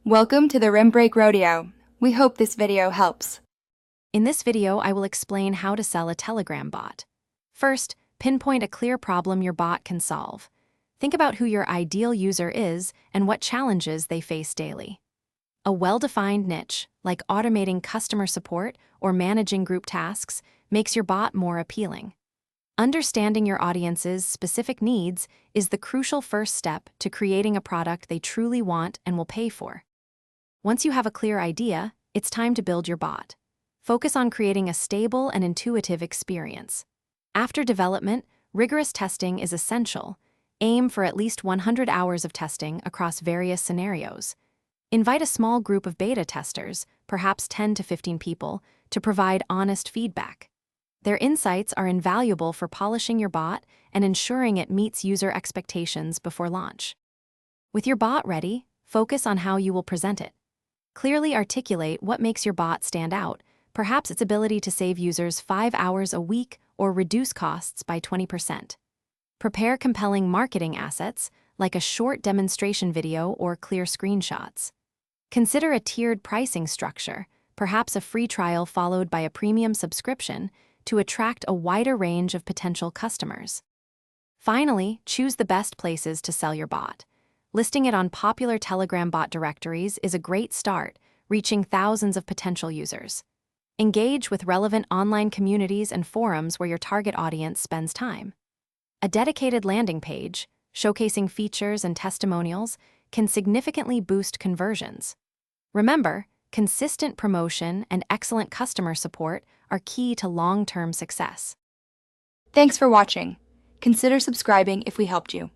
Welcome to the Rim Break Rodeo. We hope this video helps. In this video, I will explain how to sell a Telegram bot. First, pinpoint a clear problem your bot can solve. Think about who your ideal user is and what challenges they face daily. A well-defined niche, like automating customer support or managing group tasks, makes your bot more appealing. Understanding your audience's specific needs is the crucial first step to creating a product they truly want and will pay for. Once you have a clear idea, it's time to build your bot. Focus on creating a stable and intuitive experience. After development, rigorous testing is essential. Aim for at least 100 hours of testing across various scenarios. Invite a small group of beta testers, perhaps 10 to 15 people, to provide honest feedback. Their insights are invaluable for polishing your bot and ensuring it meets user expectations before launch. With your bot ready, focus on how you will present it. Clearly articulate what makes your bot stand out, perhaps its ability to save users 5 hours a week or reduce costs by 20%. Prepare compelling marketing assets, like a short demonstration video or clear screenshots. Consider a tiered pricing structure, perhaps a free trial followed by a premium subscription, to attract a wider range of potential customers. Finally, choose the best places to sell your bot. Listing it on popular Telegram bot directories is a great start, reaching thousands of potential users. Engage with relevant online communities and forums where your target audience spends time. A dedicated landing page, showcasing features and testimonials, can significantly boost conversions. Remember, consistent promotion and excellent customer support are key to long-term success. Thanks for watching. Consider subscribing if we helped you.